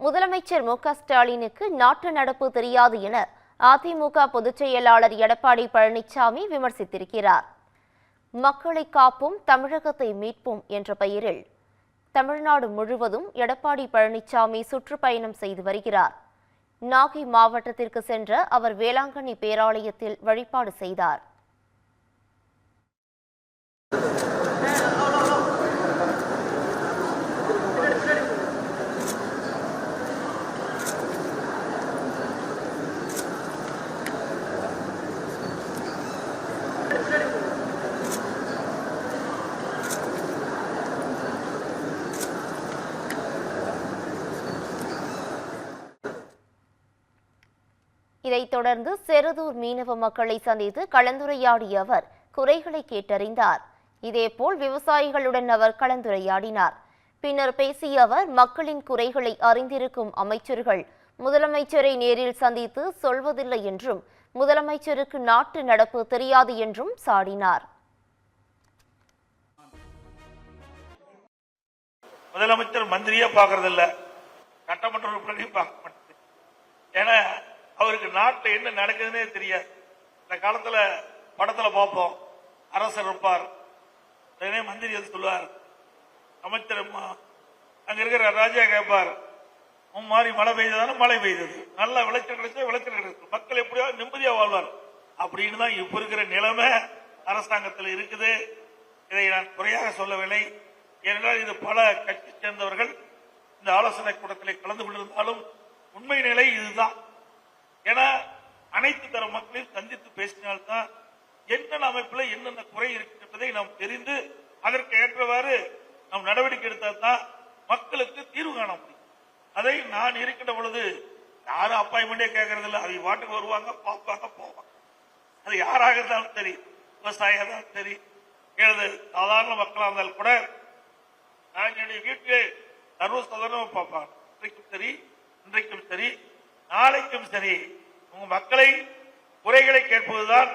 முதலமைச்சர் மு.க.ஸ்டாலினுக்கு நாட்டு நடப்பு தெரியாது என அதிமுக பொதுச் செயலாளர் எடப்பாடி பழனிசாமி விமர்சித்திருக்கிறார். மக்களை காப்போம், தமிழகத்தை மீட்போம் என்ற பெயரில் தமிழ்நாடு முழுவதும் எடப்பாடி பழனிசாமி சுற்றுப்பயணம் செய்து வருகிறார். நாகை மாவட்டத்திற்கு சென்ற அவர் வேளாங்கண்ணி பேராலயத்தில் வழிபாடு செய்தார். இதைத் தொடர்ந்து செருதூர் மீனவ மக்களை சந்தித்து கலந்துரையாடிய அவர் குறைகளை கேட்டறிந்தார். இதேபோல் விவசாயிகளுடன் அவர் கலந்துரையாடினார். பின்னர் பேசிய அவர் மக்களின் குறைகளை அறிந்திருக்கும் அமைச்சர்கள் முதலமைச்சரை நேரில் சந்தித்து சொல்வதில்லை என்றும் முதலமைச்சருக்கு நாட்டு நடப்பு தெரியாது என்றும் சாடினார். முதலமைச்சர் மந்திரியே பார்க்கறதில்ல, சட்டமன்ற உறுப்பினரையும் பார்க்க மாட்டேங்குது. ஏன்னா அவருக்கு நாட்டில் என்ன நடக்குதுன்னே தெரியாது. இந்த காலத்துல படத்துல பார்ப்போம், அரசர் இருப்பார், மந்திரி எது சொல்லுவார், அமைச்சர் அங்க இருக்கிற ராஜா கேட்பார், மாதிரி மழை பெய்ததான மழை பெய்தது, நல்ல விளைச்சல் கிடைச்சா விளைச்சல் கிடைக்கும், மக்கள் எப்படியோ நிம்மதியா வாழ்வார் அப்படின்னு தான் இப்ப இருக்கிற நிலைமை அரசாங்கத்தில் இருக்குது. இதை நான் குறையாக சொல்லவில்லை. ஏனென்றால் இது பல கட்சி சேர்ந்தவர்கள் இந்த ஆலோசனை கூட்டத்தில் கலந்து கொண்டிருந்தாலும் உண்மை நிலை இதுதான். ஏன்னா அனைத்து தர மக்களையும் சந்தித்து பேசினால்தான் என்னென்ன அமைப்புல என்னென்ன குறை இருக்கின்றதை நாம் தெரிந்து அதற்கு ஏற்றவாறு நாம் நடவடிக்கை எடுத்தால் தான் மக்களுக்கு தீர்வு காண முடியும். அதை நான் இருக்கின்ற பொழுது யாரும் அப்பாயின்மெண்டே கேட்கறது இல்லை. அவங்க வாட்டுக்கு வருவாங்க, பார்ப்பாங்க, போவாங்க. அது யாராக இருந்தாலும் சரி, விவசாயியாக இருந்தாலும் சரி, எனது சாதாரண மக்களாக இருந்தாலும் கூட நான் என்னுடைய வீட்டிலே சர்வசாதாரணமாக பார்ப்பாங்க. இன்றைக்கும் சரி, இன்றைக்கும் சரி, நாளைக்கும் சரி, உங்க மக்களை குறைகளை கேட்பதுதான்